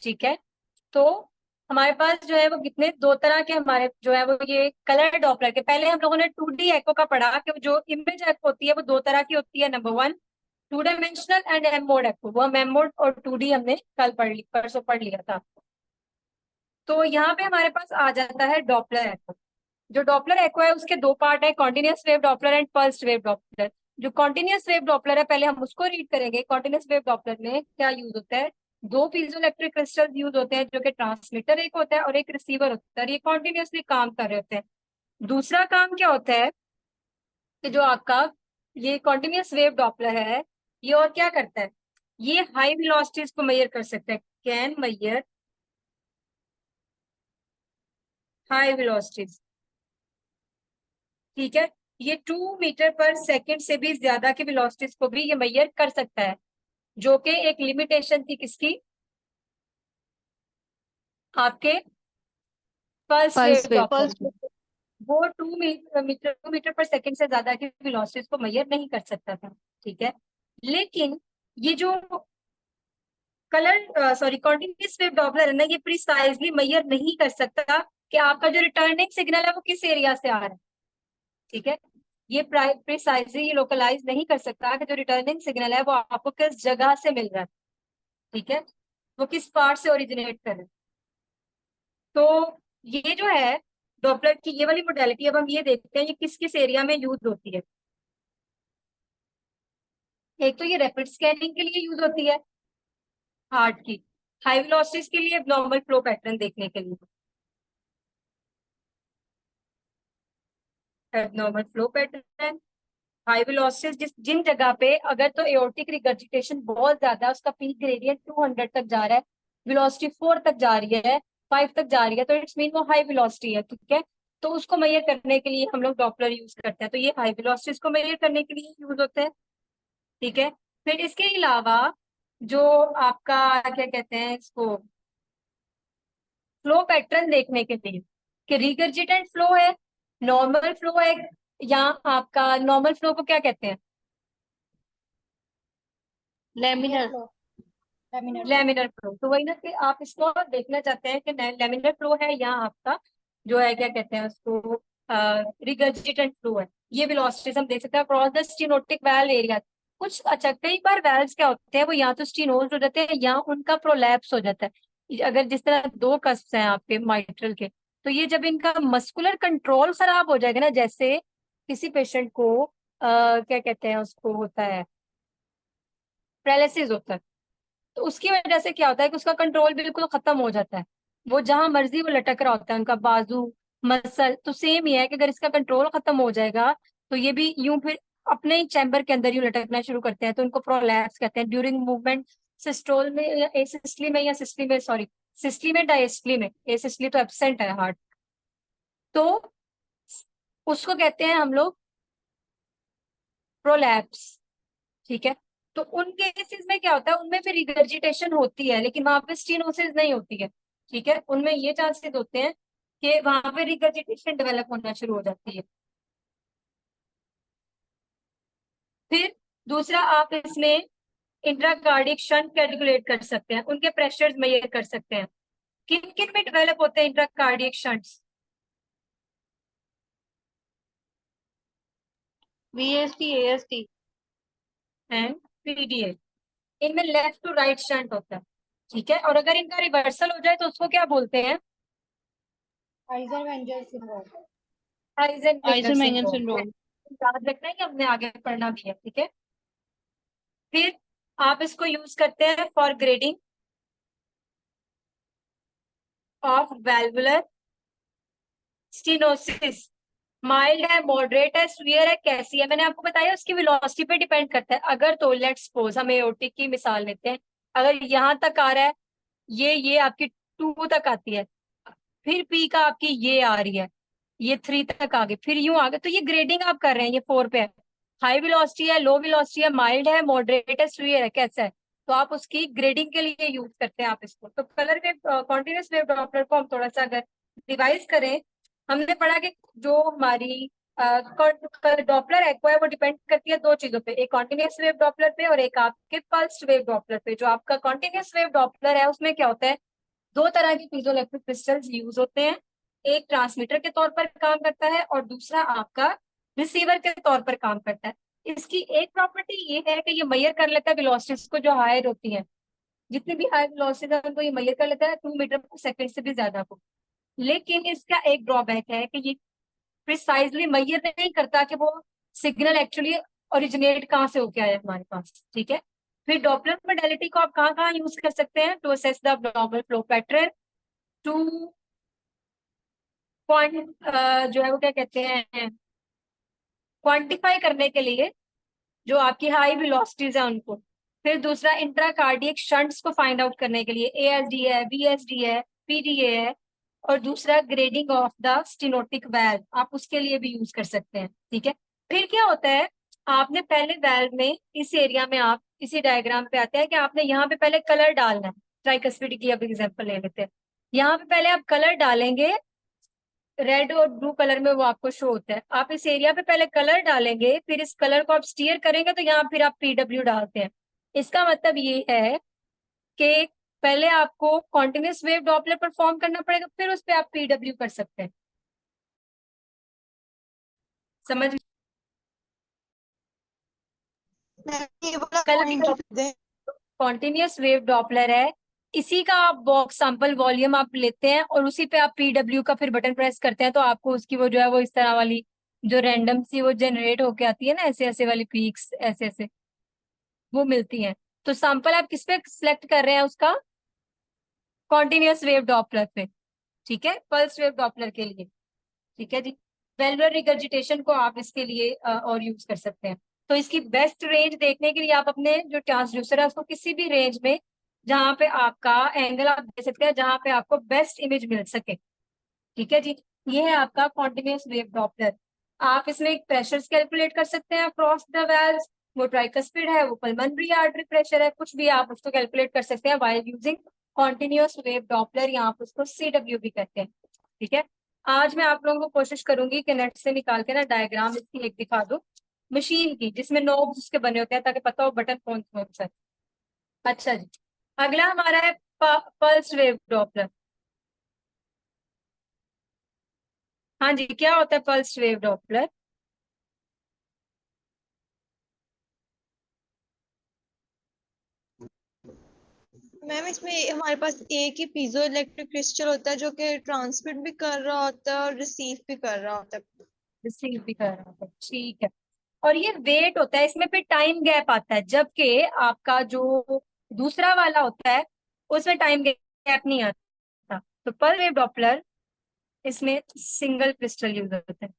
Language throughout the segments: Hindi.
ठीक है। तो हमारे पास जो है वो कितने दो तरह के हमारे जो है वो ये कलर डॉपलर के, पहले हम लोगों ने 2D एको का पढ़ा कि जो इमेज एको होती है वो दो तरह की होती है। Number one, two dimensional and M mode echo. वो एम मोड और 2D हमने कल परसों पढ़ लिया था। तो यहाँ पे हमारे पास आ जाता है डॉपलर एको। जो डॉपलर एको है उसके दो पार्ट है, continuous wave Doppler and pulsed wave Doppler. जो कॉन्टिन्यूस वेव डॉपलर है पहले हम उसको रीड करेंगे। कॉन्टिन्यूस वेव डॉपलर में क्या यूज होता है, दो पीजो इलेक्ट्रिक क्रिस्टल यूज होते हैं, जो कि ट्रांसमीटर एक होता है और एक रिसीवर होता है। ये कॉन्टिन्यूसली काम कर रहे होते हैं। दूसरा काम क्या होता है कि जो आपका ये कॉन्टिन्यूस वेव डॉपलर है, ये और क्या करता है, ये हाई वेलोसिटीज को मेजर कर सकता है, कैन मेजर हाई वेलोसिटीज। ठीक है। ये 2 मीटर पर सेकेंड से भी ज्यादा की वेलोसिटीज को भी ये मेजर कर सकता है, जो कि एक लिमिटेशन थी किसकी, आपके pulse wave pulse wave. Doppler की। वो 2 मीटर पर सेकेंड से ज्यादा की वेलोसिटीज को मेजर नहीं कर सकता था। ठीक है। लेकिन ये जो कॉन्टिन्यूस वेव डॉपलर है ना, ये प्रिसाइजली मेजर नहीं कर सकता कि आपका जो रिटर्निंग सिग्नल है वो किस एरिया से आ रहा है। ठीक है। ये प्रिसाइजली लोकलाइज नहीं कर सकता कि जो रिटर्निंग सिग्नल है वो आपको किस जगह से मिल रहा है। ठीक है। वो किस पार्ट से ओरिजिनेट कर रहा है। तो ये जो है डॉपलर की ये वाली मोडेलिटी, अब हम ये देखते हैं ये किस किस एरिया में यूज होती है। एक तो ये रैपिड स्कैनिंग के लिए यूज होती है हार्ट की, हाई वेलोसिटीज के लिए, नॉर्मल फ्लो पैटर्न देखने के लिए, normal flow pattern, high velocities जिन जगह पे अगर तो एओर्टिक रिगर्जिटेशन बहुत ज्यादा है, उसका पीक ग्रेडियंट 200 तक जा रहा है, वेलोसिटी 4 तक जा रही है, 5 तक जा रही है, तो इट्स मीन वो हाई वेलोसिटी है। ठीक है। तो उसको मेजर करने के लिए हम लोग डॉपलर यूज करते हैं। तो ये हाई वेलोसिटीज को मेजर करने के लिए यूज होते हैं। ठीक है। फिर इसके अलावा जो आपका क्या कहते हैं इसको, फ्लो पैटर्न देखने के लिए कि रिगर्जिटेंट फ्लो है, नॉर्मल फ्लो है, या आपका नॉर्मल फ्लो को क्या कहते हैं, लेमिनर। Laminar flow. तो वही ना कि आप इसको देखना चाहते हैं कि लेमिनर फ्लो है या आपका जो है क्या कहते हैं उसको रिगर्जिटेंट फ्लो है। ये वेलोसिटीज हम देख सकते हैं across the stenotic valve area. कुछ अच्छा कई बार वैल्स क्या होते हैं वो या तो स्टीनोज हो जाते हैं या उनका प्रोलैप्स हो जाता है। अगर जिस तरह दो कस्प हैं आपके माइट्रल के, तो ये जब इनका मस्कुलर कंट्रोल खराब हो जाएगा ना, जैसे किसी पेशेंट को क्या कहते हैं उसको होता है पैरालिसिस होता है, तो उसकी वजह से क्या होता है कि उसका कंट्रोल बिल्कुल खत्म हो जाता है। वो जहां मर्जी वो लटक रहा होता है, उनका बाजू मसल तो सेम ही है कि अगर इसका कंट्रोल खत्म हो जाएगा तो ये भी यूं फिर अपने ही चैम्बर के अंदर यूं लटकना शुरू करते हैं। तो उनको प्रोलैप्स कहते हैं ड्यूरिंग मूवमेंट, सिस्टोल में या एसिस्टली में, या सिस्टली में, सॉरी सिस्टली में डायस्टली में, एसिस्टली तो एब्सेंट है हार्ट, तो उसको कहते हैं हम लोग प्रोलैप्स। ठीक है। तो उन केसेस में क्या होता है, उनमें फिर रिगर्जिटेशन होती है लेकिन वहां पे स्टीनोसिस नहीं होती है। ठीक है। उनमें ये चांसेस होते हैं कि वहां पे रिगर्जिटेशन डेवलप होना शुरू हो जाती है। फिर दूसरा आप इसमें इंट्राकार्डिक शंट कैलकुलेट कर सकते हैं, उनके प्रेशर्स मेजर कर सकते हैं। किन किन में डेवलप होते हैं intracardiac shunts, VST AST. And PDA. इनमें लेफ्ट टू राइट शंट होता है। ठीक है। और अगर इनका रिवर्सल हो जाए तो उसको क्या बोलते हैं, आइजनमेंजर सिंड्रोम। हाइजेनबर्गर आइजनमेंगन सिंड्रोम। सिंड्रोम। याद रखना है कि हमने आगे पढ़ना भी है। ठीक है। फिर आप इसको यूज करते हैं for grading of valvular stenosis. Mild है, मॉडरेट है, सीवियर है, कैसी है, मैंने आपको बताया उसकी वेलोसिटी पे डिपेंड करता है। अगर तो लेट्स सपोज हम एओर्टिक की मिसाल लेते हैं, अगर यहां तक आ रहा है, ये आपकी 2 तक आती है, फिर पी का आपकी ये आ रही है, ये 3 तक आ गई, फिर यूं आ गए, तो ये ग्रेडिंग आप कर रहे हैं, ये 4 पे है। हाई वेलोसिटी है, लो वेलोसिटी है, माइल्ड है, मॉडरेट है, सीवियर है, कैसा है, तो आप उसकी ग्रेडिंग के लिए यूज करते हैं आप इसको। तो colour wave continuous wave Doppler को हम थोड़ा सा अगर रिवाइज करें, हमने पढ़ा कि जो हमारी डॉपलर एक्वा है वो डिपेंड करती है दो चीजों पे, एक कॉन्टिन्यूस वेव डॉपलर पे और एक आपके पल्स्ड वेव डॉपलर पे। जो आपका कॉन्टिन्यूस वेव डॉपलर है उसमें क्या होता है दो तरह के पीजोइलेक्ट्रिक क्रिस्टल्स यूज होते हैं, एक ट्रांसमीटर के तौर पर काम करता है और दूसरा आपका रिसीवर के तौर पर काम करता है। इसकी एक प्रॉपर्टी ये है कि ये मेजर कर लेता है वेलोसिटीज को जो हायर होती है, जितनी भी हाई वेलोसिटी है उनको ये मेजर कर लेता है 2 मीटर पर सेकेंड से भी ज्यादा को। लेकिन इसका एक ड्रॉबैक है कि ये प्रिसाइजली मेजर नहीं करता कि वो सिग्नल एक्चुअली ओरिजिनेट कहाँ से होके आया हमारे पास, ठीक है। फिर डॉपलर मोडेलिटी को आप कहाँ कहाँ यूज कर सकते हैं, to assess the normal flow pattern, to quant जो है वो क्या कहते हैं, क्वांटिफाई करने के लिए जो आपकी हाई वेलोसिटीज है उनको। फिर दूसरा इंट्राकार्डियक शंट्स को फाइंड आउट करने के लिए एएसडी है, बीएसडी है, पीडीए है। और दूसरा grading of the stenotic valve, आप उसके लिए भी यूज कर सकते हैं, ठीक है। फिर क्या होता है, आपने पहले वैल्व में इस एरिया में, आप इसी डायग्राम पे आते हैं कि आपने यहाँ पे पहले कलर डालना है। ट्राइकस्पिड की अब एग्जांपल ले लेते हैं। यहाँ पे पहले आप कलर डालेंगे, रेड और ब्लू कलर में वो आपको शो होता है। आप इस एरिया पे पहले कलर डालेंगे, फिर इस कलर को आप स्टीयर करेंगे तो यहाँ फिर आप पीडब्ल्यू डालते हैं। इसका मतलब ये है कि पहले आपको कॉन्टिन्यूस वेव डॉपलर परफॉर्म करना पड़ेगा, फिर उस पर आप पीडब्ल्यू कर सकते हैं। समझ, ये वाला कल पॉइंट ही कर दें। कॉन्टिन्यूस वेव डॉपलर है, इसी का आप बॉक्स सैंपल वॉल्यूम आप लेते हैं और उसी पे आप पीडब्ल्यू का फिर बटन प्रेस करते हैं तो आपको उसकी वो जो है वो इस तरह वाली जो रैंडम सी वो जनरेट होके आती है ना, ऐसे ऐसे वाली पीक्स ऐसे ऐसे वो मिलती हैं। तो सैंपल आप किस पे सिलेक्ट कर रहे हैं उसका, कॉन्टिन्यूस वेव डॉपलर पे, ठीक है, पल्स वेव डॉपलर के लिए, ठीक है जी। वेलुलर रिगर्जिटेशन को आप इसके लिए और यूज कर सकते हैं। तो इसकी बेस्ट रेंज देखने के लिए आप अपने जो ट्रांसड्यूसर है उसको किसी भी रेंज में, जहां पे आपका एंगल आप दे सकते हैं, जहां पे आपको बेस्ट इमेज मिल सके, ठीक है जी। ये है आपका कॉन्टिन्यूस वेव डॉपलर। आप इसमें एक प्रेशर कैलकुलेट कर सकते हैं अक्रॉस द वेल्स, वो ट्राइकस्पिड है, वो पल्मोनरी आर्टरी प्रेशर है, कुछ भी आप उसको कैलकुलेट कर सकते हैं while using continuous wave Doppler, या आप उसको सीडब्ल्यू भी कहते हैं, ठीक है। आज मैं आप लोगों को कोशिश करूंगी कि नेट से निकाल के ना डायग्राम इसकी एक दिखा दो मशीन की, जिसमें नोब्स उसके बने होते हैं ताकि पता हो बटन कौन कौन सा है। अच्छा जी, अगला हमारा है पल्स वेव डॉपलर। हाँ जी, क्या होता है पल्स वेव डॉपलर? मैम इसमें हमारे पास एक ही पीजो इलेक्ट्रिक क्रिस्टल होता है जो कि ट्रांसमिट भी कर रहा होता है और रिसीव भी कर रहा होता है। रिसीव भी कर रहा है, ठीक है। और ये वेट होता है, इसमें फिर टाइम गैप आता है, जबकि आपका जो दूसरा वाला होता है उसमें टाइम गैप नहीं आता। तो पर वेव डॉपलर इसमें सिंगल क्रिस्टल यूज होता है,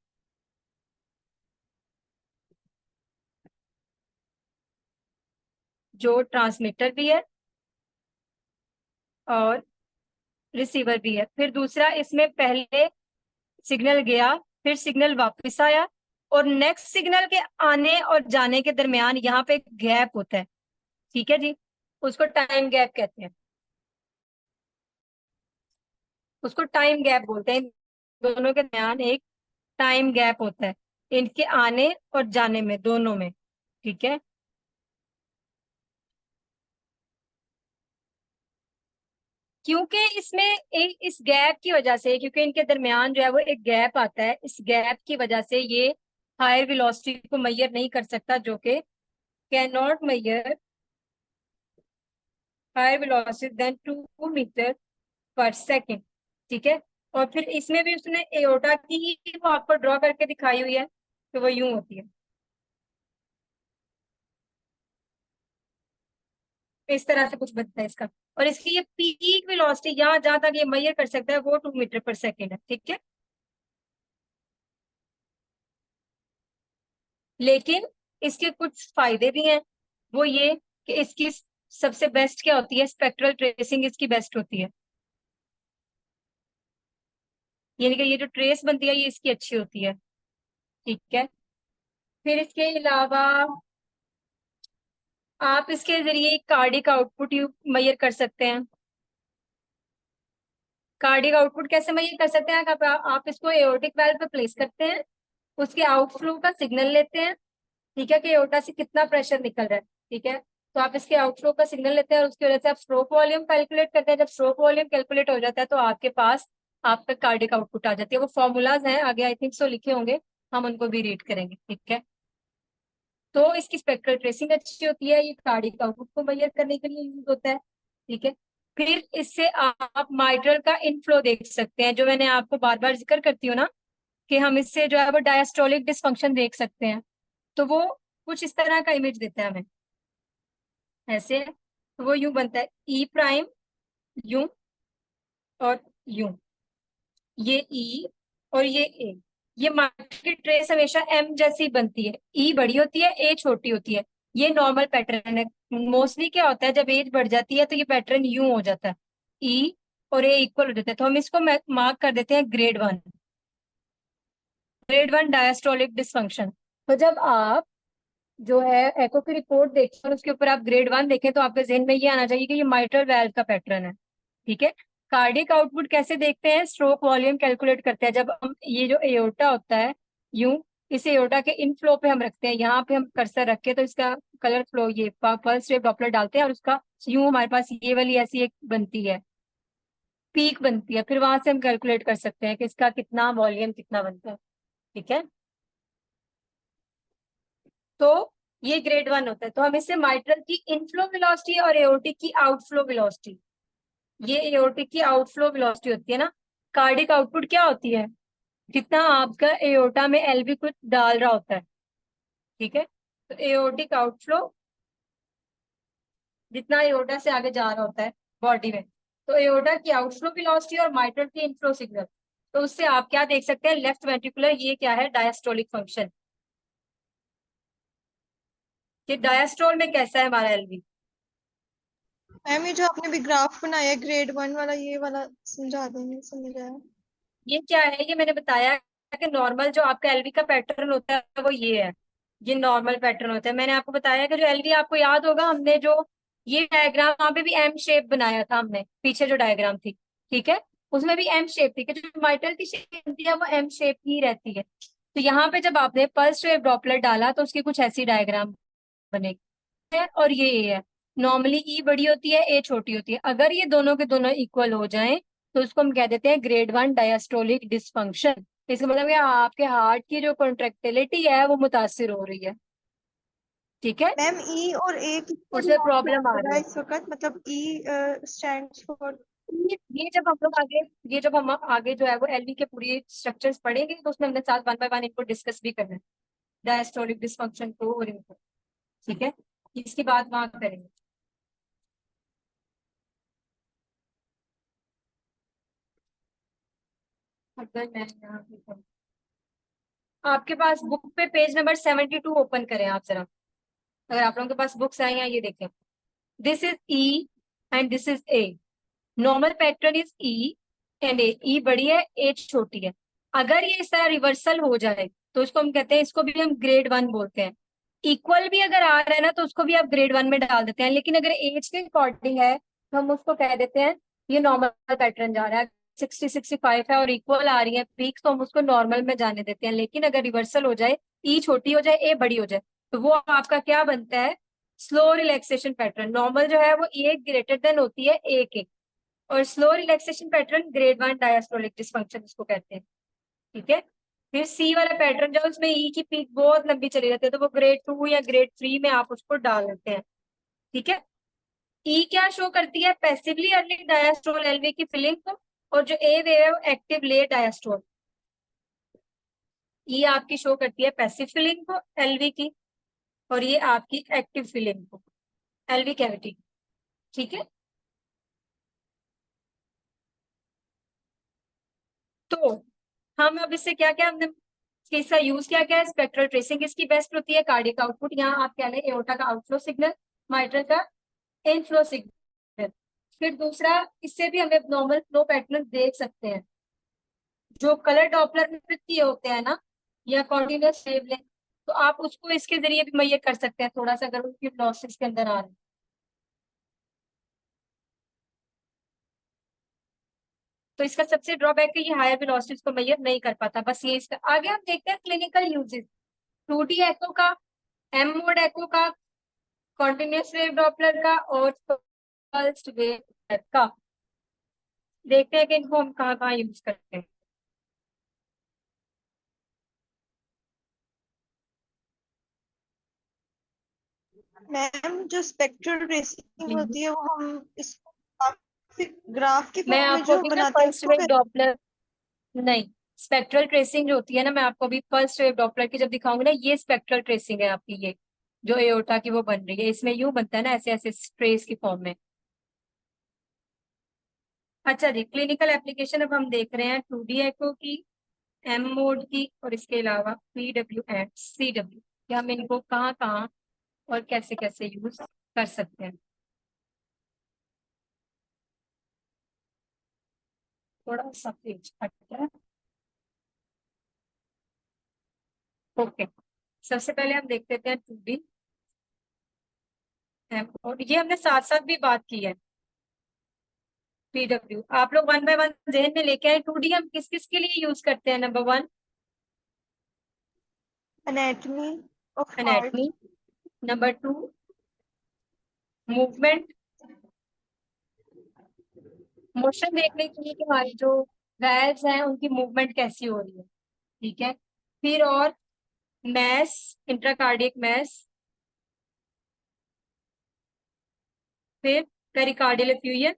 जो ट्रांसमीटर भी है और रिसीवर भी है। फिर दूसरा, इसमें पहले सिग्नल गया, फिर सिग्नल वापस आया, और नेक्स्ट सिग्नल के आने और जाने के दरमियान यहाँ पे एक गैप होता है, ठीक है जी। उसको टाइम गैप कहते हैं, उसको टाइम गैप बोलते हैं। दोनों के दरमियान एक टाइम गैप होता है, इनके आने और जाने में, दोनों में, ठीक है। क्योंकि इसमें एक इस गैप की वजह से, क्योंकि इनके दरमियान जो है वो एक गैप आता है, इस गैप की वजह से ये हायर वेलोसिटी को मेजर नहीं कर सकता, जो कि can not measure higher velocity than 2 metre पर सेकेंड, ठीक है। और फिर इसमें भी उसने एओटा की ही वो आपको ड्रॉ करके दिखाई हुई है, तो वो यूं होती है, इस तरह से कुछ बनता है इसका। और इसकी ये पीक वेलोसिटी यहाँ जहां तक ये मेजर कर सकता है वो 2 मीटर पर सेकेंड है, ठीक है। लेकिन इसके कुछ फायदे भी हैं, वो ये कि इसकी सबसे बेस्ट क्या होती है, स्पेक्ट्रल ट्रेसिंग इसकी बेस्ट होती है, यानी कि ये जो ट्रेस बनती है ये इसकी अच्छी होती है, ठीक है। फिर इसके अलावा आप इसके जरिए कार्डिक आउटपुट मेजर कर सकते हैं। कार्डिक आउटपुट कैसे मेजर कर सकते हैं, आप इसको एओर्टिक वाल्व पे प्लेस करते हैं, उसके आउटफ्लो का सिग्नल लेते हैं, ठीक है, कि एओर्टा से कितना प्रेशर निकल रहा है, ठीक है। तो आप इसके आउटफ्लो का सिग्नल लेते हैं और उसकी वजह से आप स्ट्रोक वॉल्यूम कैलकुलेट करते हैं। जब स्ट्रोक वॉल्यूम कैलकुलेट हो जाता है तो आपके पास आपका कार्डिक आउटपुट आ जाती है। वो फॉर्मूलाज हैं आगे, आई थिंक सो लिखे होंगे, हम उनको भी रीड करेंगे, ठीक है। तो इसकी स्पेक्ट्रल ट्रेसिंग अच्छी होती है, ये कार्डिक आउटपुट को मेजर करने के लिए यूज होता है, ठीक है। फिर इससे आप माइट्रल का इनफ्लो देख सकते हैं, जो मैंने आपको बार बार जिक्र करती हूँ ना, कि हम इससे जो है वो डायस्टोलिक डिसफंक्शन देख सकते हैं। तो वो कुछ इस तरह का इमेज देता है हमें, ऐसे। तो वो यूं बनता है, ई प्राइम यूं और यूं, ये ई और ये ए। ये मार्केट की ट्रेस हमेशा एम जैसी बनती है, ई बड़ी होती है, ए छोटी होती है। ये नॉर्मल पैटर्न है। मोस्टली क्या होता है, जब एज बढ़ जाती है तो ये पैटर्न यूं हो जाता है, ई और ए इक्वल हो जाता है। तो हम इसको मार्क कर देते हैं ग्रेड 1, ग्रेड 1 डायस्टोलिक डिसफंक्शन। तो जब आप जो है एको की रिपोर्ट देखें और उसके ऊपर आप ग्रेड 1 देखें तो आपके जहन में ये आना चाहिए कि ये माइट्रल वाल्व का पैटर्न है, ठीक है। कार्डिक आउटपुट कैसे देखते हैं, स्ट्रोक वॉल्यूम कैलकुलेट करते हैं। जब हम ये जो एओर्टा होता है, यूं, इस एओर्टा के इनफ्लो पे हम रखते हैं, यहाँ पे हम कर्सर रख के तो इसका कलर फ्लो, ये पल्स रेट डॉपलर डालते हैं और उसका यूं हमारे पास ये वाली ऐसी एक बनती है, पीक बनती है। फिर वहां से हम कैलकुलेट कर सकते हैं कि इसका कितना वॉल्यूम कितना बनता है, ठीक है। तो ये ग्रेड 1 होता है। तो हम इससे माइट्रल की इनफ्लो वेलोसिटी और एओर्टिक की आउटफ्लो वेलोसिटी, ये एओर्टिक की आउटफ्लो वेलोसिटी होती है ना। कार्डिक आउटपुट क्या होती है, जितना आपका एओर्टा में एलवी कुछ डाल रहा होता है, ठीक है। तो एओर्टिक आउटफ्लो, जितना एओर्टा से आगे जा रहा होता है बॉडी में, तो एओर्टा की आउटफ्लो वेलोसिटी और माइट्रल की इनफ्लो सिग्नल। तो उससे आप क्या देख सकते हैं, लेफ्ट वेंट्रिकुलर, ये क्या है, डायस्टोलिक फंक्शन। कि डायस्टोल में कैसा है हमारा एलवी। मैम ये जो आपने भी ग्राफ बनाया ग्रेड 1 वाला, ये वाला समझा देंगे, समझ आया। ये क्या है, ये मैंने बताया कि नॉर्मल जो आपका एलवी का पैटर्न होता है वो ये है, ये नॉर्मल पैटर्न होता है। मैंने आपको बताया कि जो एलवी, आपको याद होगा हमने जो ये डायग्राम, वहां पे भी एम शेप बनाया था हमने, पीछे जो डायग्राम थी, ठीक है, उसमें भी एम शेप थी, कि जो माइटल की शेप होती है वो एम शेप ही रहती है। तो यहाँ पे जब आपने पल्स वेव ड्रॉपलेट डाला तो उसकी कुछ ऐसी डायग्राम बनेगी है, और ये ए है। नॉर्मली ई बड़ी होती है, ए छोटी होती है। अगर ये दोनों के दोनों इक्वल हो जाएं तो उसको हम कह देते हैं ग्रेड 1 डायस्टोलिक डिसफंक्शन। इसका मतलब है आपके हार्ट की जो कॉन्ट्रेक्टिलिटी है वो मुतासिर हो रही है, ठीक है, मैम ई और ए किसको उसमें डिनोट प्रॉब्लम आ कर रहा रही है है। इस वक्त, मतलब ई स्टैंड्स फॉर। ये जब हम लोग आगे, ये जब हम आगे जो है वो एलवी के पूरी स्ट्रक्चर्स पढ़ेंगे तो उसमें हमने साथ 1 बाय 1 इनको डिस्कस भी करना है, डायस्टोलिक डिसफंक्शन को और इनको, ठीक है। इसकी बात वहां करेंगे। अगर मैं यहाँ पे करूँ, आपके पास बुक पे पेज नंबर 72 ओपन करें आप जरा, अगर आप लोगों के पास बुक्स आई हैं, ये देखें। This is E and this is A. Normal pattern is E and A, E बड़ी है, ए छोटी है। अगर ये इस तरह रिवर्सल हो जाए तो इसको हम कहते हैं, इसको भी हम ग्रेड 1 बोलते हैं। इक्वल भी अगर आ रहा है ना तो उसको भी आप ग्रेड 1 में डाल देते हैं, लेकिन अगर एज के अकॉर्डिंग है तो हम उसको कह देते हैं ये नॉर्मल पैटर्न जा रहा है, 60-65 है और इक्वल आ रही है पीक्स, तो हम उसको नॉर्मल में जाने देते हैं। लेकिन अगर रिवर्सल हो जाए, ई छोटी हो जाए, ए बड़ी हो जाए, तो वो आपका क्या बनता है, स्लो रिलैक्सेशन पैटर्न। नॉर्मल जो है वो ए ग्रेटर देन होती है ए के, और slow relaxation pattern grade 1 diastolic dysfunction इसको कहते हैं, ठीक है। फिर सी वाला पैटर्न जो उसमें ई की पीक बहुत लंबी चली जाती है तो वो ग्रेड 2 या ग्रेड 3 में आप उसको डाल देते हैं, ठीक है। ई क्या शो करती है, पैसिवली अर्ली डायस्ट्रोल एलवी की फिलिंग को, और जो ए वे है वो एक्टिव लेट डायस्ट्रोल। ये आपकी शो करती है पैसिव फिलिंग को एलवी की, और ये आपकी एक्टिव फिलिंग को एलवी कैविटी, ठीक है। तो हम अब इससे क्या क्या हमने इसका यूज क्या क्या है, स्पेक्ट्रल ट्रेसिंग इसकी बेस्ट होती है, कार्डियक आउटपुट, यहाँ आप क्या लें, एओर्टा का आउटफ्लो सिग्नल, माइट्रल का इनफ्लो सिग्नल। फिर दूसरा, इससे भी हम नॉर्मल फ्लो पैटर्न देख सकते हैं, जो कलर डॉपलर में किए होते हैं ना, या कॉर्डिनेट वेवलेंथ, तो आप उसको इसके जरिए भी मेजर कर सकते हैं थोड़ा सा, अगर उनकी लॉसेस के अंदर आ रहे हैं। तो इसका सबसे ड्रॉबैक है ये हायर वेलोसिटीज को मेजर नहीं कर पाता, बस ये इसका। आगे हम देखते हैं क्लिनिकल यूजेस, 2D एको का, एम मोड एको का, कॉन्टिन्यूस वेव डॉपलर का और पल्स्ड वेव का। देखते हैं कि इनको हम कहाँ कहाँ यूज करते हैं। मैम जो स्पेक्ट्रल ट्रेसिंग जी। होती है वो हम इसको ग्राफ के मैं फॉर्म में आपको जो अभी ना बनाते हैं पल्स्ड उसको वेव डॉपलर, नहीं, स्पेक्ट्रल ट्रेसिंग जो होती है ना, मैं आपको अभी पल्स वेव डॉपलर की जब दिखाऊंगी ना, ये स्पेक्ट्रल ट्रेसिंग है आपकी, ये जो एओर्टा की वो बन रही है, इसमें यूं बनता है ना, ऐसे ऐसे ट्रेस की फॉर्म में। अच्छा जी, क्लिनिकल एप्लीकेशन अब हम देख रहे हैं 2D एको की, एम मोड की, और इसके अलावा PW एंड CW, कि हम इनको कहाँ कहाँ और कैसे कैसे यूज कर सकते हैं। थोड़ा सा पेज हटता है। ओके, सबसे पहले हम देख लेते हैं 2D एम मोड, ये हमने साथ साथ भी बात की है। PW आप लोग वन बाय वन जहन में लेके आए। 2D हम किस किस के लिए यूज करते हैं? Number 1 anatomy of heart. Anatomy, number 2 movement, motion देखने के लिए कि हमारी जो वेल्व्स हैं उनकी मूवमेंट कैसी हो रही है, ठीक है। फिर और मैस, इंट्राकार्डियक मैस, फिर पेरिकार्डियल एफ्यूजन।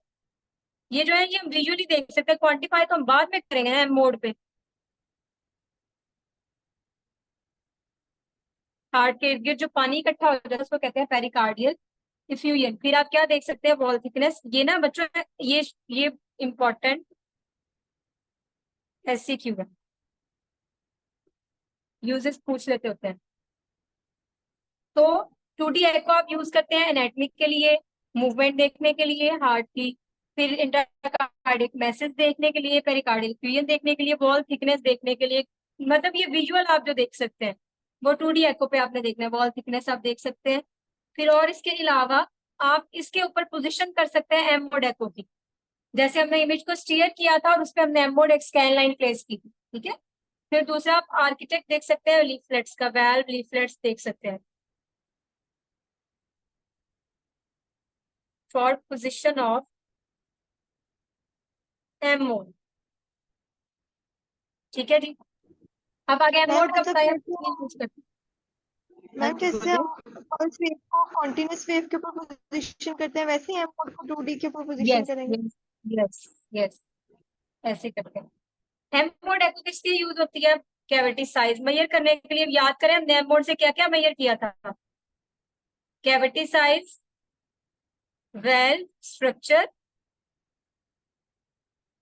ये जो है ये हम विजुअली देख सकते हैं, क्वांटिफाई तो हम बाद में करेंगे ना मोड पे। हार्ट के इर्द गिर्द जो पानी इकट्ठा हो जाता है उसको कहते हैं पेरिकार्डियल इफ्यूजन। फिर आप क्या देख सकते हैं? Wall thickness. ये ना बच्चों, ये इंपॉर्टेंट SCQ है, यूजेस पूछ लेते होते हैं। तो 2D एको आप यूज करते हैं एनाटॉमिक के लिए, मूवमेंट देखने के लिए हार्ट की, फिर इंटरकार्डिक मैसेज देखने के लिए, पेरिकार्डियल फ्यूजन देखने के लिए, वॉल थिकनेस देखने के लिए। मतलब ये विजुअल आप जो देख सकते हैं वो 2D एको पे आपने देखना है, वॉल थिकनेस आप देख सकते हैं। फिर और इसके अलावा आप इसके ऊपर पोजिशन कर सकते हैं एम मोड एको की, जैसे हमने इमेज को स्टीयर किया था और उस पर हमने एम मोड एक स्कैन लाइन प्लेस की थी, ठीक है। फिर दूसरा आप आर्किटेक्ट देख सकते हैं, लीफलेट्स का वैल्व लीफलेट्स देख सकते हैं for position of M mode, ठीक है जी। अब आगे एम मैम मोड कब मतलब बताया कैसे यूज करते हैं? हाँ मैम जी कैसे बोलिए। हम पल्स वेव को कॉन्टिन्यूस वेव के ऊपर पोजीशन करते हैं वैसे ही हम मोड को 2D के ऊपर पोजीशन यस करेंगे। यस यस यस, ऐसे करते हैं। एम मोड एको किस लिए यूज होती है? कैविटी साइज मेजर करने के लिए। याद करें हमने एम मोड से क्या क्या मेजर किया था? Cavity size, well structure,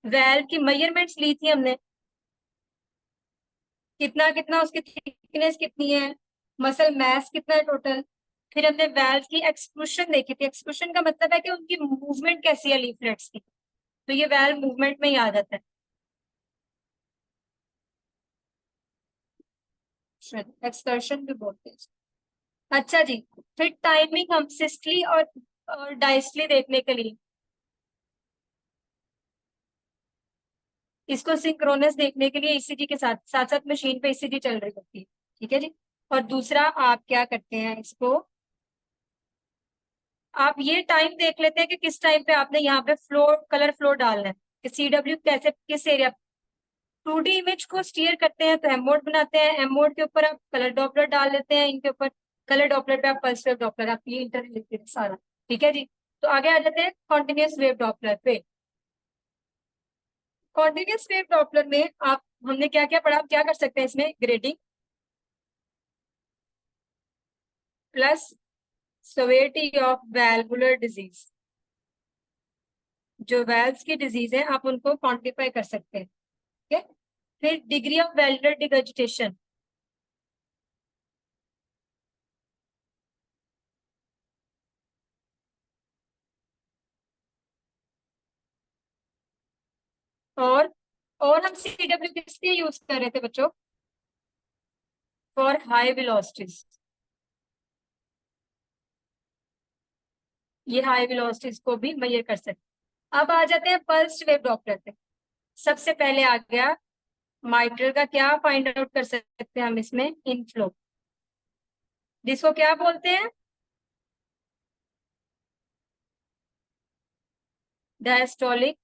well की मेजरमेंट्स ली थी हमने, कितना कितना उसकी थिकनेस कितनी है, मसल मास कितना है टोटल। फिर हमने वेल्व की एक्सक्लूशन देखी थी। एक्सक्लूशन का मतलब है कि उनकी मूवमेंट कैसी है लीफलेट्स की, तो ये वेल्व मूवमेंट में ही आ जाता है। एक्सकर्शन भी बोलते हैं। अच्छा जी, फिर टाइमिंग हम सिस्टली और डायस्टली देखने के लिए, इसको सिंक्रोनस देखने के लिए ECG के साथ साथ साथ मशीन पे ECG चल रही होती है, ठीक है जी। और दूसरा आप क्या करते हैं इसको, आप ये टाइम देख लेते हैं कि किस टाइम पे आपने यहाँ पे फ्लो कलर फ्लो डालना है, कि CW कैसे किस एरिया। 2D इमेज को स्टीयर करते हैं तो एम मोड बनाते हैं, एम मोड के ऊपर आप कलर डॉपलर डाल देते हैं, इनके ऊपर कलर डॉपलर पे आप पल्स वेव डॉपलर, आप ये इंटर रिलेटेड सारा, ठीक है जी। तो आगे आ जाते हैं कॉन्टिन्यूस वेव डॉपलर पे। कॉन्टिन्यूस वेव डॉपलर में आप हमने क्या क्या पढ़ा, आप क्या कर सकते हैं इसमें? Grading plus severity of valvular disease, जो वेल्व्स की डिजीज है आप उनको क्वांटिफाई कर सकते हैं, ठीक है। फिर डिग्री ऑफ वैल्वुलर डिगर्जिटेशन, और और हम CW किस लिए यूज कर रहे थे बच्चों? फॉर हाई वेलोसिटीज, ये हाई वेलोसिटीज को भी मेजर कर सकते हैं। अब आ जाते हैं पल्स वेव डॉपलर पे। सबसे पहले आ गया माइट्रल का, क्या फाइंड आउट कर सकते हैं हम इसमें? इनफ्लो, जिसको क्या बोलते हैं? Diastolic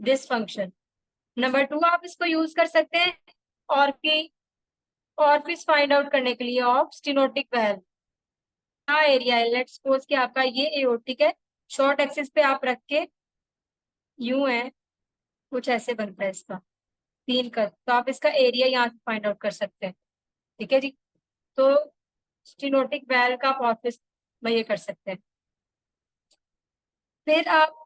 dysfunction. नंबर 2 आप इसको यूज कर सकते हैं और की ऑर्फिस फाइंड आउट करने के लिए ऑफ स्टेनोटिक वेल। क्या एरिया है, लेट्स सपोज कि आपका ये एओर्टिक है, शॉर्ट एक्सिस पे आप रख के यूं है, कुछ ऐसे बनता है इसका 3 का, तो आप इसका एरिया यहाँ से फाइंड आउट कर सकते हैं। ठीक है जी। तो स्टेनोटिक वेल का आप ऑफिस में ये कर सकते हैं। फिर आप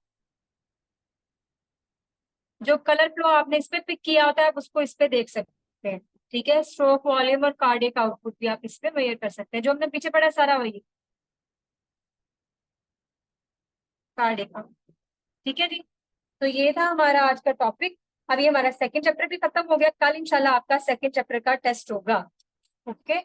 जो कलर फ्लो आपने इस पे पिक किया होता है आप उसको इस पे देख सकते हैं। ठीक है, स्ट्रोक वॉल्यूम और कार्डियक आउटपुट भी आप इस पे मेजर कर सकते हैं, जो हमने पीछे पढ़ा सारा वही कार्डियक आउटपुट। ठीक है जी। तो ये था हमारा आज का टॉपिक। अभी हमारा सेकंड चैप्टर भी खत्म हो गया, कल इंशाल्लाह आपका सेकंड चैप्टर का टेस्ट होगा। ओके।